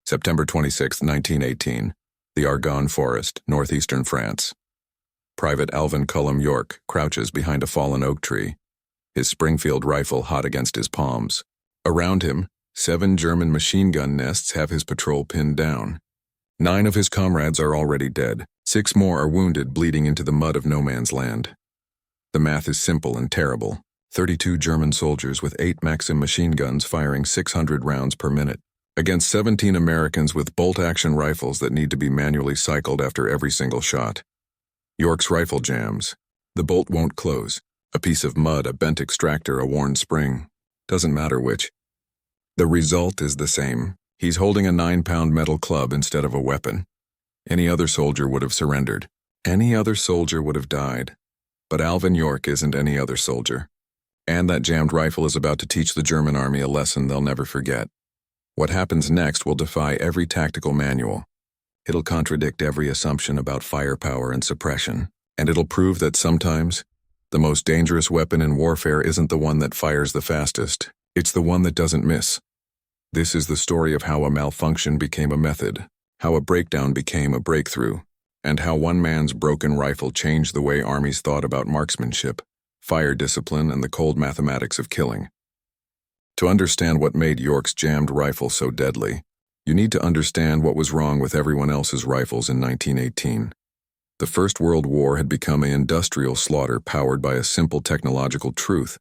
September 26, 1918. The Argonne Forest, northeastern France. Private Alvin Cullum York crouches behind a fallen oak tree, his Springfield rifle hot against his palms. Around him, 7 German machine gun nests have his patrol pinned down. 9 of his comrades are already dead. 6 more are wounded, bleeding into the mud of no man's land. The math is simple and terrible. 32 German soldiers with 8 Maxim machine guns firing 600 rounds per minute, against 17 Americans with bolt-action rifles that need to be manually cycled after every single shot. York's rifle jams. The bolt won't close. A piece of mud, a bent extractor, a worn spring. Doesn't matter which. The result is the same. He's holding a 9-pound metal club instead of a weapon. Any other soldier would have surrendered. Any other soldier would have died. But Alvin York isn't any other soldier. And that jammed rifle is about to teach the German army a lesson they'll never forget. What happens next will defy every tactical manual. It'll contradict every assumption about firepower and suppression, and it'll prove that sometimes the most dangerous weapon in warfare isn't the one that fires the fastest, it's the one that doesn't miss. This is the story of how a malfunction became a method, how a breakdown became a breakthrough, and how one man's broken rifle changed the way armies thought about marksmanship, fire discipline, and the cold mathematics of killing. To understand what made York's jammed rifle so deadly, you need to understand what was wrong with everyone else's rifles in 1918. The First World War had become an industrial slaughter powered by a simple technological truth.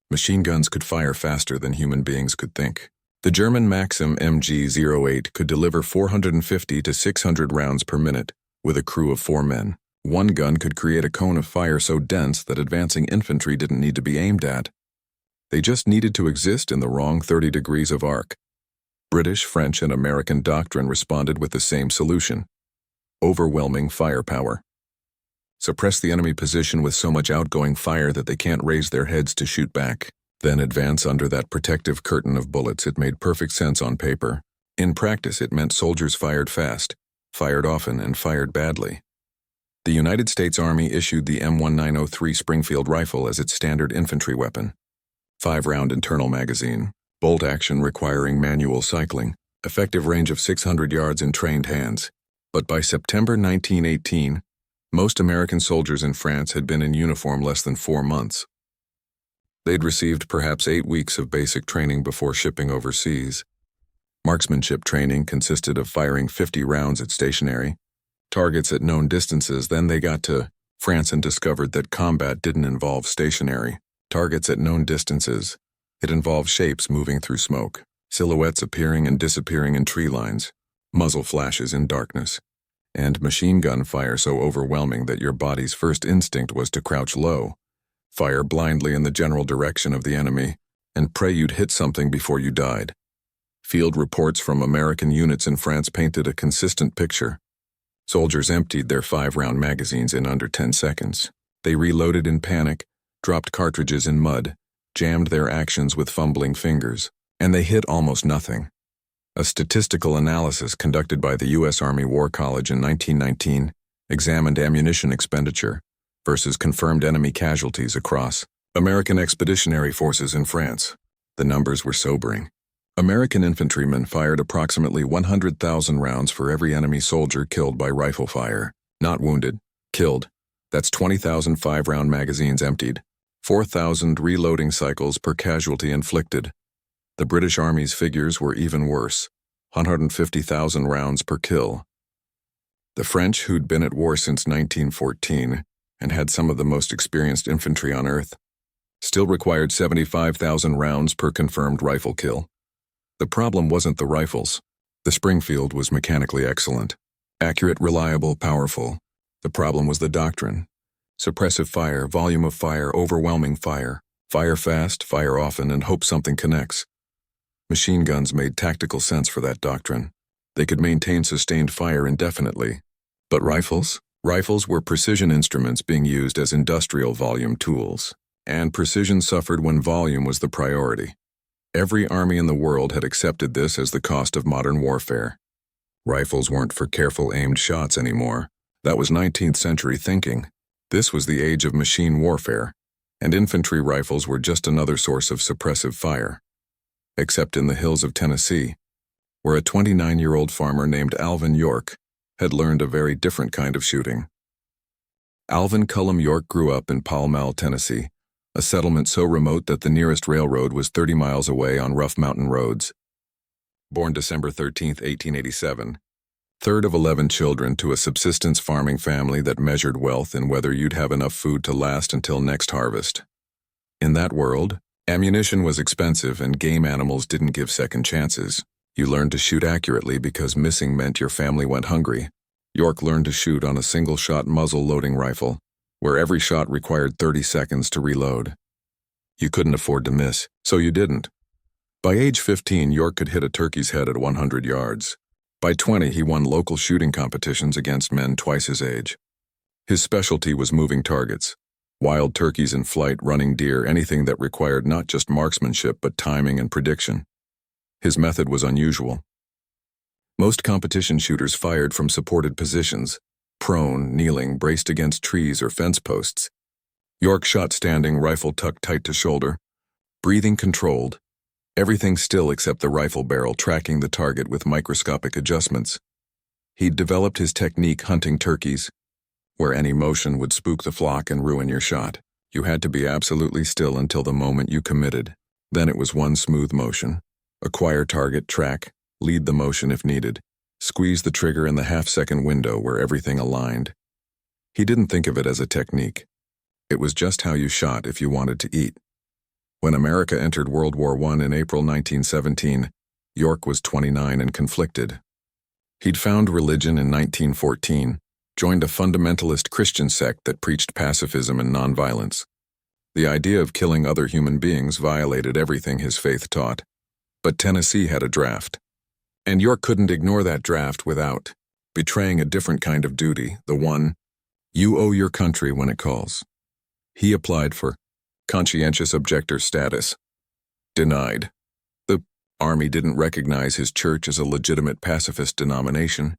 Machine guns could fire faster than human beings could think. The German Maxim MG-08 could deliver 450 to 600 rounds per minute, with a crew of 4 men. One gun could create a cone of fire so dense that advancing infantry didn't need to be aimed at. They just needed to exist in the wrong 30 degrees of arc. British, French, and American doctrine responded with the same solution: overwhelming firepower. Suppress the enemy position with so much outgoing fire that they can't raise their heads to shoot back. Then advance under that protective curtain of bullets. It made perfect sense on paper. In practice, it meant soldiers fired fast, fired often, and fired badly. The United States Army issued the M1903 Springfield rifle as its standard infantry weapon. 5-round internal magazine, bolt action requiring manual cycling, effective range of 600 yards in trained hands. But by September 1918, most American soldiers in France had been in uniform less than 4 months. They'd received perhaps 8 weeks of basic training before shipping overseas. Marksmanship training consisted of firing 50 rounds at stationary targets at known distances. Then they got to France and discovered that combat didn't involve stationary targets at known distances. It involved shapes moving through smoke, silhouettes appearing and disappearing in tree lines, muzzle flashes in darkness, and machine gun fire so overwhelming that your body's first instinct was to crouch low, fire blindly in the general direction of the enemy, and pray you'd hit something before you died. Field reports from American units in France painted a consistent picture. Soldiers emptied their 5-round magazines in under 10 seconds. They reloaded in panic, dropped cartridges in mud, jammed their actions with fumbling fingers, and they hit almost nothing. A statistical analysis conducted by the U.S. Army War College in 1919 examined ammunition expenditure versus confirmed enemy casualties across American expeditionary forces in France. The numbers were sobering. American infantrymen fired approximately 100,000 rounds for every enemy soldier killed by rifle fire. Not wounded, killed. That's 20,000 5-round magazines emptied. 4,000 reloading cycles per casualty inflicted. The British Army's figures were even worse: 150,000 rounds per kill. The French, who'd been at war since 1914 and had some of the most experienced infantry on Earth, still required 75,000 rounds per confirmed rifle kill. The problem wasn't the rifles. The Springfield was mechanically excellent, accurate, reliable, powerful. The problem was the doctrine. Suppressive fire, volume of fire, overwhelming fire. Fire fast, fire often, and hope something connects. Machine guns made tactical sense for that doctrine. They could maintain sustained fire indefinitely. But rifles? Rifles were precision instruments being used as industrial volume tools, and precision suffered when volume was the priority. Every army in the world had accepted this as the cost of modern warfare. Rifles weren't for careful aimed shots anymore. That was 19th century thinking. This was the age of machine warfare, and infantry rifles were just another source of suppressive fire. Except in the hills of Tennessee, where a 29-year-old farmer named Alvin York had learned a very different kind of shooting. Alvin Cullum York grew up in Pall Mall, Tennessee, a settlement so remote that the nearest railroad was 30 miles away on rough mountain roads. Born December 13, 1887, third of 11 children to a subsistence farming family that measured wealth in whether you'd have enough food to last until next harvest. In that world, ammunition was expensive and game animals didn't give second chances. You learned to shoot accurately because missing meant your family went hungry. York learned to shoot on a single-shot muzzle-loading rifle, where every shot required 30 seconds to reload. You couldn't afford to miss, so you didn't. By age 15, York could hit a turkey's head at 100 yards. By 20, he won local shooting competitions against men twice his age. His specialty was moving targets, wild turkeys in flight, running deer, anything that required not just marksmanship but timing and prediction. His method was unusual. Most competition shooters fired from supported positions, prone, kneeling, braced against trees or fence posts. York shot standing, rifle tucked tight to shoulder, breathing controlled, everything still except the rifle barrel, tracking the target with microscopic adjustments. He'd developed his technique hunting turkeys, where any motion would spook the flock and ruin your shot. You had to be absolutely still until the moment you committed. Then it was one smooth motion. Acquire target, track, lead the motion if needed, squeeze the trigger in the half-second window where everything aligned. He didn't think of it as a technique. It was just how you shot if you wanted to eat. When America entered World War I in April 1917, York was 29 and conflicted. He'd found religion in 1914, joined a fundamentalist Christian sect that preached pacifism and nonviolence. The idea of killing other human beings violated everything his faith taught. But Tennessee had a draft. And York couldn't ignore that draft without betraying a different kind of duty, the one, you owe your country when it calls. He applied for conscientious objector status. Denied. The Army didn't recognize his church as a legitimate pacifist denomination.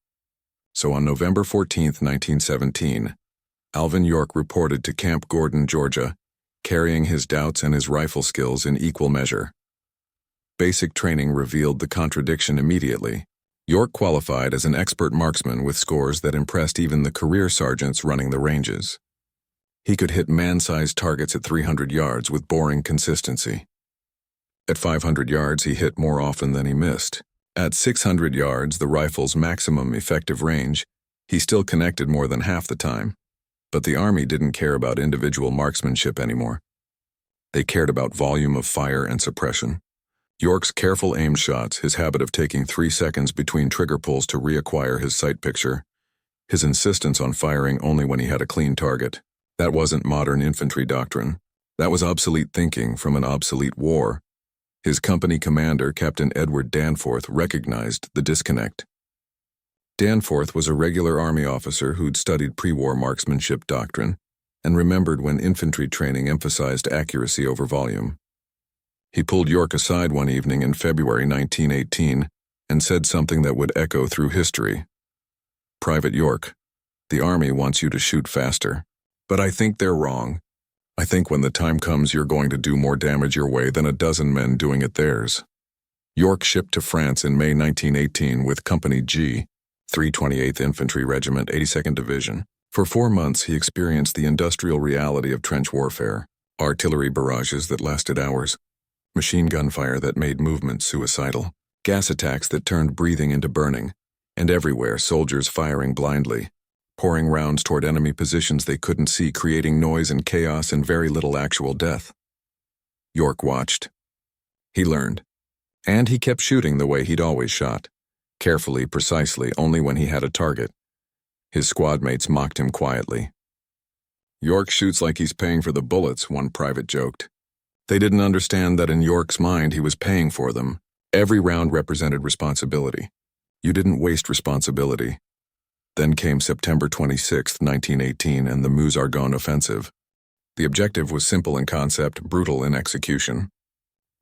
So on November 14, 1917, Alvin York reported to Camp Gordon, Georgia, carrying his doubts and his rifle skills in equal measure. Basic training revealed the contradiction immediately. York qualified as an expert marksman with scores that impressed even the career sergeants running the ranges. He could hit man-sized targets at 300 yards with boring consistency. At 500 yards, he hit more often than he missed. At 600 yards, the rifle's maximum effective range, he still connected more than half the time. But the Army didn't care about individual marksmanship anymore. They cared about volume of fire and suppression. York's careful aim shots, his habit of taking 3 seconds between trigger pulls to reacquire his sight picture, his insistence on firing only when he had a clean target. That wasn't modern infantry doctrine. That was obsolete thinking from an obsolete war. His company commander, Captain Edward Danforth, recognized the disconnect. Danforth was a regular Army officer who'd studied pre-war marksmanship doctrine and remembered when infantry training emphasized accuracy over volume. He pulled York aside one evening in February 1918 and said something that would echo through history. Private York, the Army wants you to shoot faster, but I think they're wrong. I think when the time comes you're going to do more damage your way than a dozen men doing it theirs. York shipped to France in May 1918 with Company G, 328th Infantry Regiment, 82nd Division. For 4 months he experienced the industrial reality of trench warfare, artillery barrages that lasted hours, machine gun fire that made movement suicidal, gas attacks that turned breathing into burning, and everywhere soldiers firing blindly, pouring rounds toward enemy positions they couldn't see, creating noise and chaos and very little actual death. York watched. He learned. And he kept shooting the way he'd always shot, carefully, precisely, only when he had a target. His squad mates mocked him quietly. York shoots like he's paying for the bullets, one private joked. They didn't understand that in York's mind he was paying for them. Every round represented responsibility. You didn't waste responsibility. Then came September 26, 1918, and the Meuse-Argonne offensive. The objective was simple in concept, brutal in execution.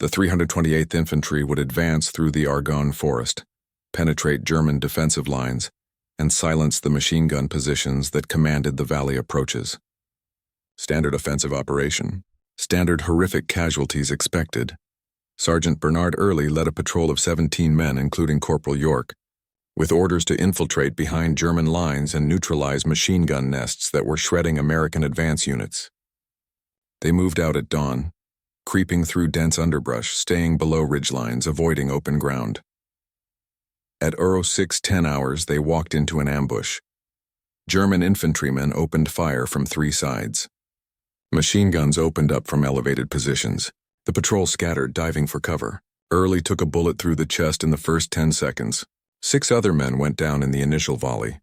The 328th Infantry would advance through the Argonne forest, penetrate German defensive lines, and silence the machine gun positions that commanded the valley approaches. Standard offensive operation. Standard horrific casualties expected. Sergeant Bernard Early led a patrol of 17 men, including Corporal York, with orders to infiltrate behind German lines and neutralize machine gun nests that were shredding American advance units. They moved out at dawn, creeping through dense underbrush, staying below ridgelines, avoiding open ground. At 06:10 hours, they walked into an ambush. German infantrymen opened fire from 3 sides. Machine guns opened up from elevated positions. The patrol scattered, diving for cover. Early took a bullet through the chest in the first 10 seconds. 6 other men went down in the initial volley.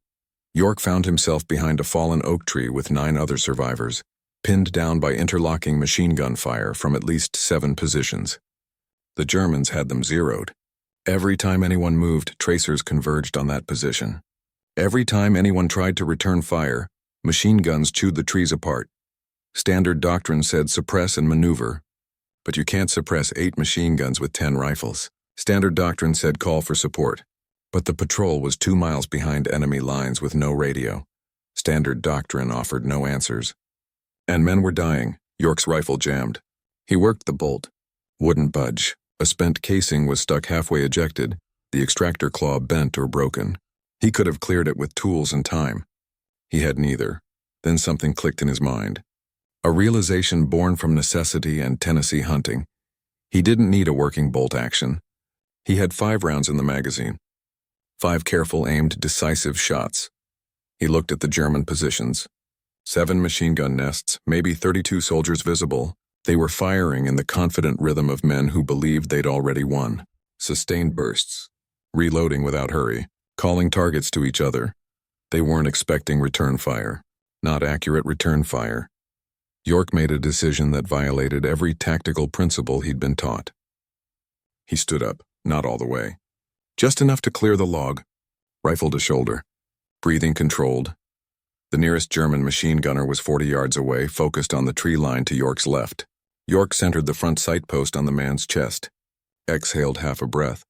York found himself behind a fallen oak tree with 9 other survivors, pinned down by interlocking machine gun fire from at least 7 positions. The Germans had them zeroed. Every time anyone moved, tracers converged on that position. Every time anyone tried to return fire, machine guns chewed the trees apart. Standard doctrine said suppress and maneuver, but you can't suppress 8 machine guns with 10 rifles. Standard doctrine said call for support, but the patrol was 2 miles behind enemy lines with no radio. Standard doctrine offered no answers. And men were dying. York's rifle jammed. He worked the bolt. Wouldn't budge. A spent casing was stuck halfway ejected, the extractor claw bent or broken. He could have cleared it with tools and time. He had neither. Then something clicked in his mind. A realization born from necessity and Tennessee hunting. He didn't need a working bolt action. He had 5 rounds in the magazine. 5 careful, aimed, decisive shots. He looked at the German positions. 7 machine gun nests, maybe 32 soldiers visible. They were firing in the confident rhythm of men who believed they'd already won. Sustained bursts. Reloading without hurry. Calling targets to each other. They weren't expecting return fire. Not accurate return fire. York made a decision that violated every tactical principle he'd been taught. He stood up, not all the way. Just enough to clear the log. Rifle to shoulder. Breathing controlled. The nearest German machine gunner was 40 yards away, focused on the tree line to York's left. York centered the front sight post on the man's chest. Exhaled half a breath.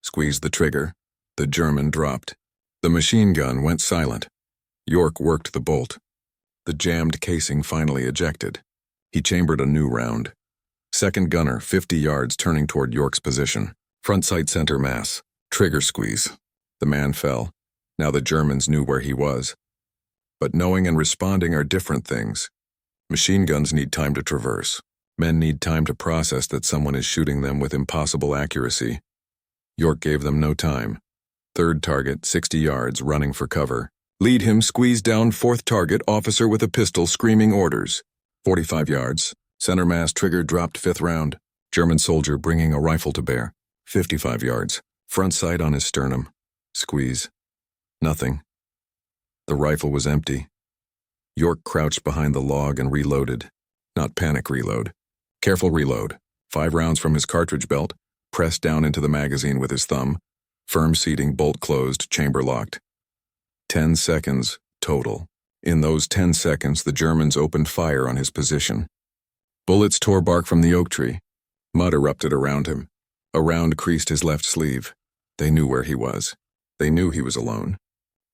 Squeezed the trigger. The German dropped. The machine gun went silent. York worked the bolt. The jammed casing finally ejected. He chambered a new round. Second gunner, 50 yards, turning toward York's position. Front sight center mass. Trigger squeeze. The man fell. Now the Germans knew where he was. But knowing and responding are different things. Machine guns need time to traverse. Men need time to process that someone is shooting them with impossible accuracy. York gave them no time. Third target, 60 yards, running for cover. Lead him, squeeze down. Fourth target, officer with a pistol, screaming orders. 45 yards. Center mass trigger dropped. 5th round. German soldier bringing a rifle to bear. 55 yards. Front sight on his sternum. Squeeze. Nothing. The rifle was empty. York crouched behind the log and reloaded. Not panic reload. Careful reload. 5 rounds from his cartridge belt, pressed down into the magazine with his thumb. Firm seating, bolt closed, chamber locked. 10 seconds total. In those 10 seconds, the Germans opened fire on his position. Bullets tore bark from the oak tree. Mud erupted around him. A round creased his left sleeve. They knew where he was. They knew he was alone.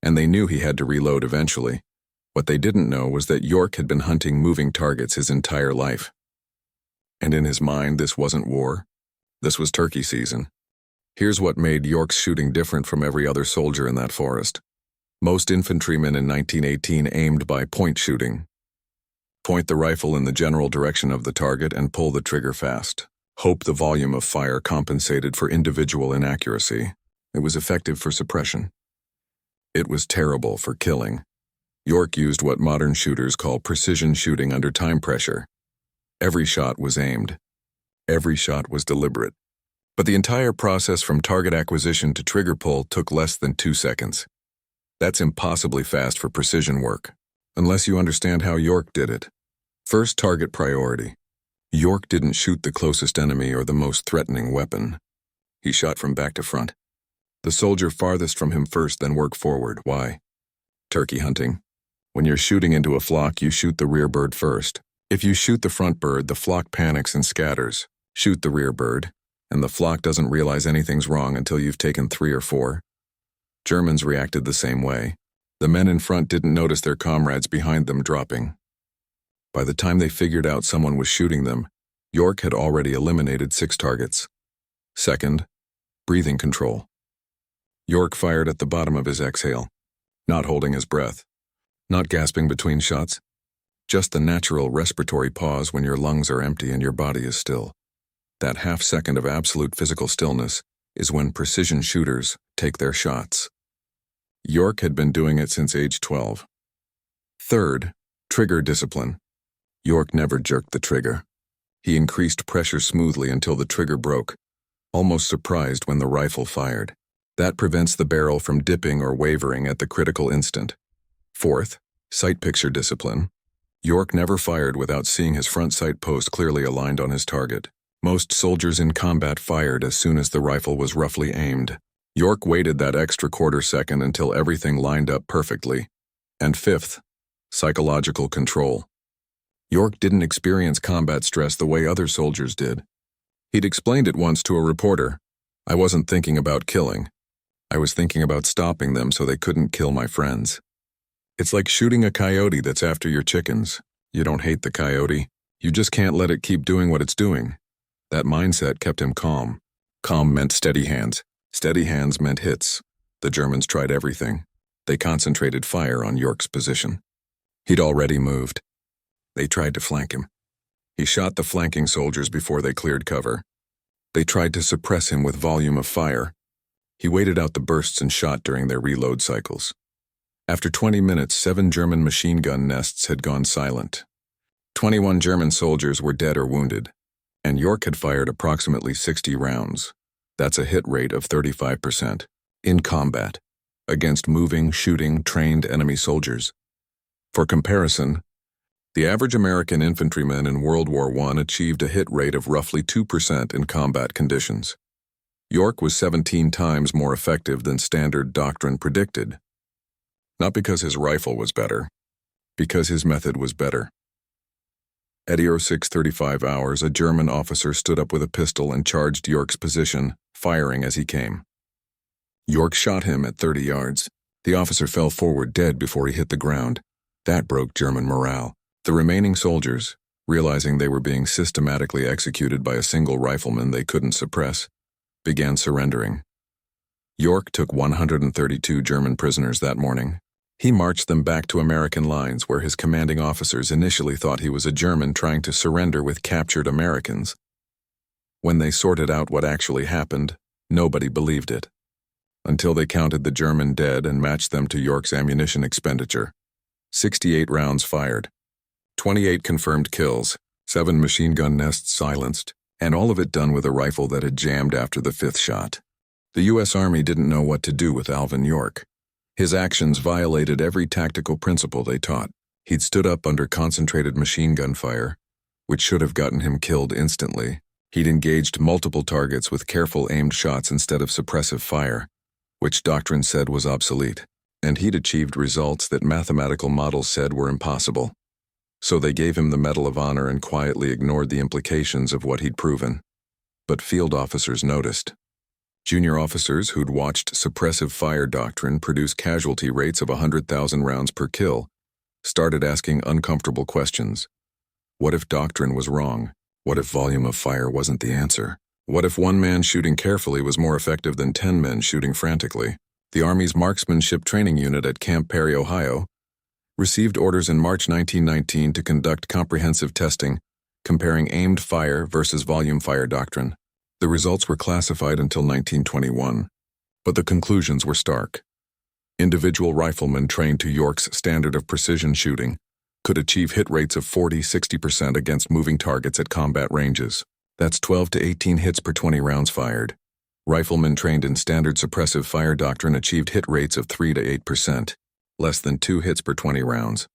And they knew he had to reload eventually. What they didn't know was that York had been hunting moving targets his entire life. And in his mind, this wasn't war. This was turkey season. Here's what made York's shooting different from every other soldier in that forest. Most infantrymen in 1918 aimed by point shooting. Point the rifle in the general direction of the target and pull the trigger fast. Hope the volume of fire compensated for individual inaccuracy. It was effective for suppression. It was terrible for killing. York used what modern shooters call precision shooting under time pressure. Every shot was aimed. Every shot was deliberate. But the entire process from target acquisition to trigger pull took less than 2 seconds. That's impossibly fast for precision work, unless you understand how York did it. First target priority. York didn't shoot the closest enemy or the most threatening weapon. He shot from back to front. The soldier farthest from him first, then work forward. Why? Turkey hunting. When you're shooting into a flock, you shoot the rear bird first. If you shoot the front bird, the flock panics and scatters. Shoot the rear bird, and the flock doesn't realize anything's wrong until you've taken 3 or 4. Germans reacted the same way. The men in front didn't notice their comrades behind them dropping. By the time they figured out someone was shooting them, York had already eliminated 6 targets. Second, breathing control. York fired at the bottom of his exhale, not holding his breath, not gasping between shots, just the natural respiratory pause when your lungs are empty and your body is still. That half second of absolute physical stillness is when precision shooters take their shots. York had been doing it since age 12. Third, trigger discipline. York never jerked the trigger. He increased pressure smoothly until the trigger broke, almost surprised when the rifle fired. That prevents the barrel from dipping or wavering at the critical instant. Fourth, sight picture discipline. York never fired without seeing his front sight post clearly aligned on his target. Most soldiers in combat fired as soon as the rifle was roughly aimed. York waited that extra quarter second until everything lined up perfectly. And fifth, psychological control. York didn't experience combat stress the way other soldiers did. He'd explained it once to a reporter. I wasn't thinking about killing. I was thinking about stopping them so they couldn't kill my friends. It's like shooting a coyote that's after your chickens. You don't hate the coyote. You just can't let it keep doing what it's doing. That mindset kept him calm. Calm meant steady hands. Steady hands meant hits. The Germans tried everything. They concentrated fire on York's position. He'd already moved. They tried to flank him. He shot the flanking soldiers before they cleared cover. They tried to suppress him with volume of fire. He waited out the bursts and shot during their reload cycles. After 20 minutes, 7 German machine gun nests had gone silent. 21 German soldiers were dead or wounded, and York had fired approximately 60 rounds. That's a hit rate of 35% in combat against moving, shooting, trained enemy soldiers. For comparison, the average American infantryman in World War I achieved a hit rate of roughly 2% in combat conditions. York was 17 times more effective than standard doctrine predicted. Not because his rifle was better, because his method was better. At 06:35 hours, a German officer stood up with a pistol and charged York's position, firing as he came. York shot him at 30 yards. The officer fell forward dead before he hit the ground. That broke German morale. The remaining soldiers, realizing they were being systematically executed by a single rifleman they couldn't suppress, began surrendering. York took 132 German prisoners that morning. He marched them back to American lines where his commanding officers initially thought he was a German trying to surrender with captured Americans. When they sorted out what actually happened, nobody believed it. Until they counted the German dead and matched them to York's ammunition expenditure. 68 rounds fired. 28 confirmed kills, 7 machine gun nests silenced, and all of it done with a rifle that had jammed after the 5th shot. The U.S. Army didn't know what to do with Alvin York. His actions violated every tactical principle they taught. He'd stood up under concentrated machine gun fire, which should have gotten him killed instantly. He'd engaged multiple targets with careful aimed shots instead of suppressive fire, which doctrine said was obsolete. And he'd achieved results that mathematical models said were impossible. So they gave him the Medal of Honor and quietly ignored the implications of what he'd proven. But field officers noticed. Junior officers who'd watched suppressive fire doctrine produce casualty rates of 100,000 rounds per kill started asking uncomfortable questions. What if doctrine was wrong? What if volume of fire wasn't the answer? What if one man shooting carefully was more effective than 10 men shooting frantically? The Army's Marksmanship Training Unit at Camp Perry, Ohio, received orders in March 1919 to conduct comprehensive testing, comparing aimed fire versus volume fire doctrine. The results were classified until 1921, but the conclusions were stark. Individual riflemen trained to York's standard of precision shooting could achieve hit rates of 40–60% against moving targets at combat ranges. That's 12 to 18 hits per 20 rounds fired. Riflemen trained in standard suppressive fire doctrine achieved hit rates of 3 to 8%, less than 2 hits per 20 rounds.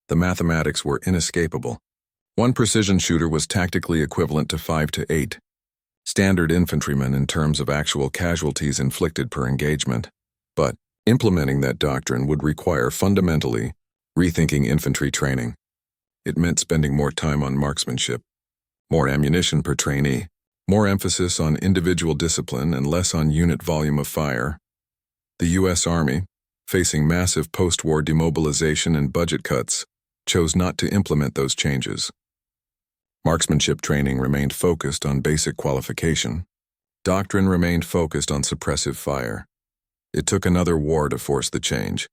The mathematics were inescapable. One precision shooter was tactically equivalent to 5 to 8 standard infantrymen in terms of actual casualties inflicted per engagement. But implementing that doctrine would require fundamentally rethinking infantry training. It meant spending more time on marksmanship, more ammunition per trainee, more emphasis on individual discipline and less on unit volume of fire. The U.S. Army, facing massive post-war demobilization and budget cuts, chose not to implement those changes. Marksmanship training remained focused on basic qualification. Doctrine remained focused on suppressive fire. It took another war to force the change.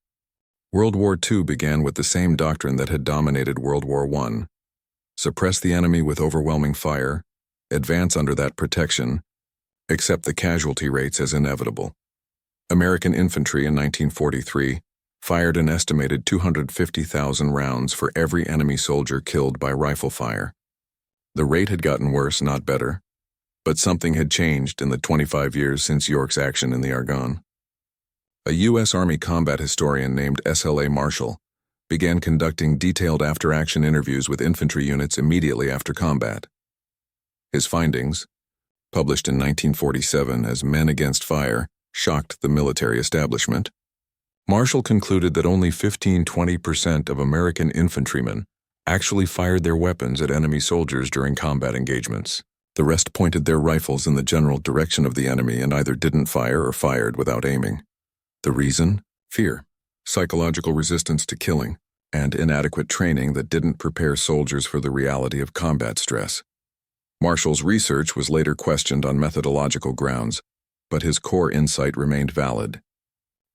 World War II began with the same doctrine that had dominated World War I. Suppress the enemy with overwhelming fire, advance under that protection, accept the casualty rates as inevitable. American infantry in 1943 fired an estimated 250,000 rounds for every enemy soldier killed by rifle fire. The rate had gotten worse, not better, but something had changed in the 25 years since York's action in the Argonne. A U.S. Army combat historian named S.L.A. Marshall began conducting detailed after-action interviews with infantry units immediately after combat. His findings, published in 1947 as Men Against Fire, shocked the military establishment. Marshall concluded that only 15–20% of American infantrymen actually fired their weapons at enemy soldiers during combat engagements. The rest pointed their rifles in the general direction of the enemy and either didn't fire or fired without aiming. The reason? Fear, psychological resistance to killing, and inadequate training that didn't prepare soldiers for the reality of combat stress. Marshall's research was later questioned on methodological grounds, but his core insight remained valid.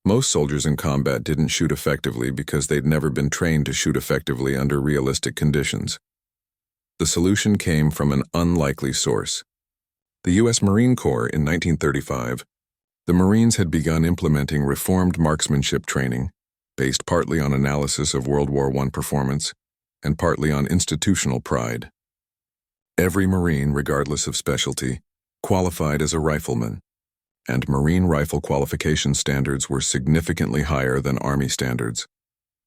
Most soldiers in combat didn't shoot effectively because they'd never been trained to shoot effectively under realistic conditions. The solution came from an unlikely source. The U.S. Marine Corps in 1935, the Marines had begun implementing reformed marksmanship training, based partly on analysis of World War I performance and partly on institutional pride. Every Marine, regardless of specialty, qualified as a rifleman, and Marine rifle qualification standards were significantly higher than Army standards.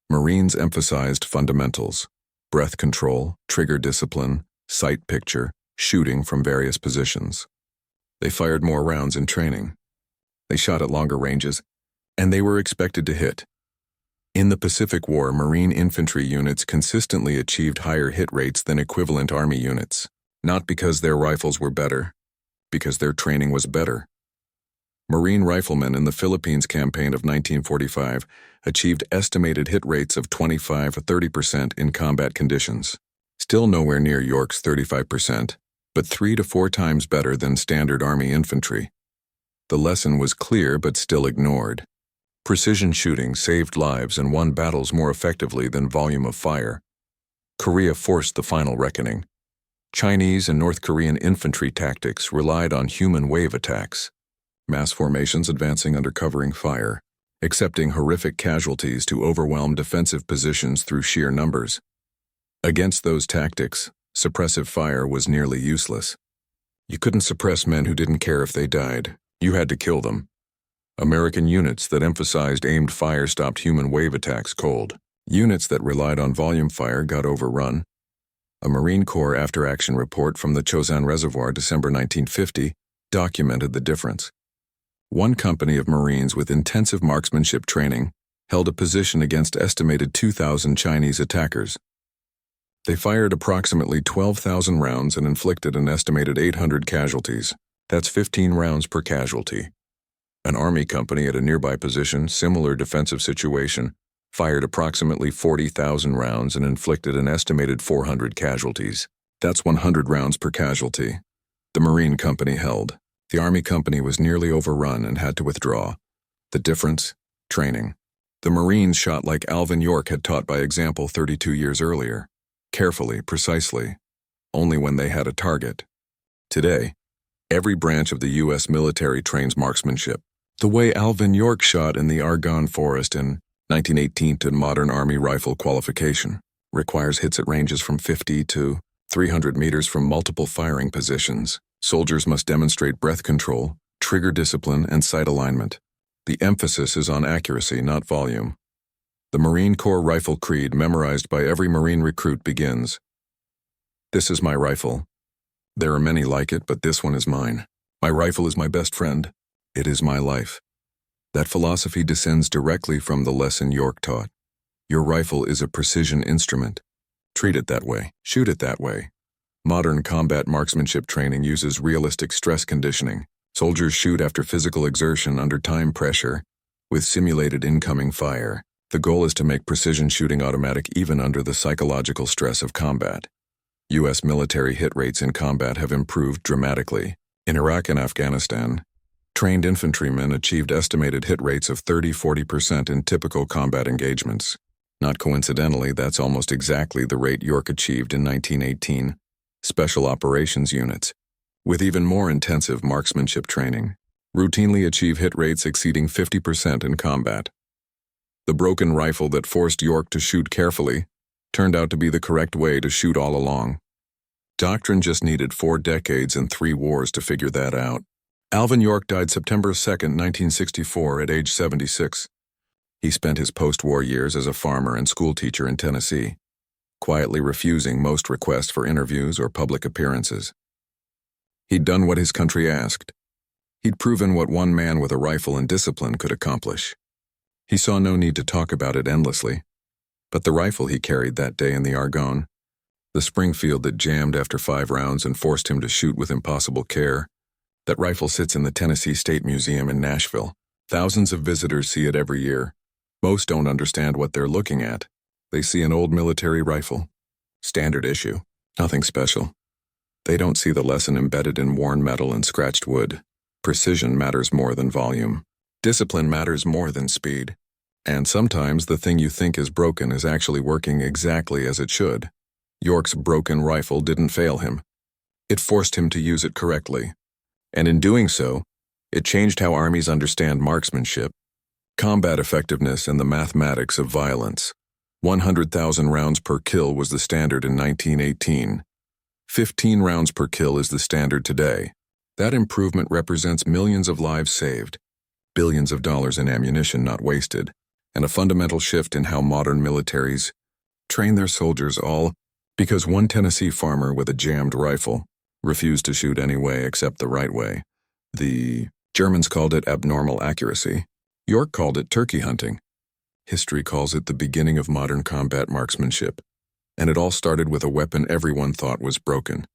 Marines emphasized fundamentals: breath control, trigger discipline, sight picture, shooting from various positions. They fired more rounds in training. They shot at longer ranges, and they were expected to hit. In the Pacific War, Marine infantry units consistently achieved higher hit rates than equivalent Army units, not because their rifles were better, because their training was better. Marine riflemen in the Philippines campaign of 1945 achieved estimated hit rates of 25–30% in combat conditions. Still nowhere near York's 35%, but 3 to 4 times better than standard Army infantry. The lesson was clear but still ignored. Precision shooting saved lives and won battles more effectively than volume of fire. Korea forced the final reckoning. Chinese and North Korean infantry tactics relied on human wave attacks. Mass formations advancing under covering fire, accepting horrific casualties to overwhelm defensive positions through sheer numbers. Against those tactics, suppressive fire was nearly useless. You couldn't suppress men who didn't care if they died. You had to kill them. American units that emphasized aimed fire stopped human wave attacks cold. Units that relied on volume fire got overrun. A Marine Corps after-action report from the Chosin Reservoir, December 1950, documented the difference. One company of Marines with intensive marksmanship training held a position against estimated 2,000 Chinese attackers. They fired approximately 12,000 rounds and inflicted an estimated 800 casualties. That's 15 rounds per casualty. An Army company at a nearby position, similar defensive situation, fired approximately 40,000 rounds and inflicted an estimated 400 casualties. That's 100 rounds per casualty. The Marine company held. The Army company was nearly overrun and had to withdraw. The difference? Training. The Marines shot like Alvin York had taught by example 32 years earlier. Carefully, precisely. Only when they had a target. Today, every branch of the U.S. military trains marksmanship. The way Alvin York shot in the Argonne Forest in 1918 to modern Army rifle qualification requires hits at ranges from 50 to 300 meters from multiple firing positions. Soldiers must demonstrate breath control, trigger discipline, and sight alignment. The emphasis is on accuracy, not volume. The Marine Corps rifle creed memorized by every Marine recruit begins, "This is my rifle. There are many like it, but this one is mine. My rifle is my best friend. It is my life." That philosophy descends directly from the lesson York taught. Your rifle is a precision instrument. Treat it that way. Shoot it that way. Modern combat marksmanship training uses realistic stress conditioning. Soldiers shoot after physical exertion under time pressure, with simulated incoming fire. The goal is to make precision shooting automatic even under the psychological stress of combat. U.S. military hit rates in combat have improved dramatically. In Iraq and Afghanistan, trained infantrymen achieved estimated hit rates of 30–40% in typical combat engagements. Not coincidentally, that's almost exactly the rate York achieved in 1918. Special operations units, with even more intensive marksmanship training, routinely achieve hit rates exceeding 50% in combat. The broken rifle that forced York to shoot carefully turned out to be the correct way to shoot all along. Doctrine just needed 4 decades and 3 wars to figure that out. Alvin York died September 2, 1964, at age 76. He spent his post-war years as a farmer and schoolteacher in Tennessee, quietly refusing most requests for interviews or public appearances. He'd done what his country asked. He'd proven what one man with a rifle and discipline could accomplish. He saw no need to talk about it endlessly, but the rifle he carried that day in the Argonne, the Springfield that jammed after 5 rounds and forced him to shoot with impossible care, that rifle sits in the Tennessee State Museum in Nashville. Thousands of visitors see it every year. Most don't understand what they're looking at. They see an old military rifle. Standard issue. Nothing special. They don't see the lesson embedded in worn metal and scratched wood. Precision matters more than volume. Discipline matters more than speed. And sometimes the thing you think is broken is actually working exactly as it should. York's broken rifle didn't fail him. It forced him to use it correctly. And in doing so, it changed how armies understand marksmanship, combat effectiveness, and the mathematics of violence. 100,000 rounds per kill was the standard in 1918. 15 rounds per kill is the standard today. That improvement represents millions of lives saved, billions of dollars in ammunition not wasted, and a fundamental shift in how modern militaries train their soldiers, all because one Tennessee farmer with a jammed rifle refused to shoot any way except the right way. The Germans called it abnormal accuracy. York called it turkey hunting. History calls it the beginning of modern combat marksmanship. And it all started with a weapon everyone thought was broken.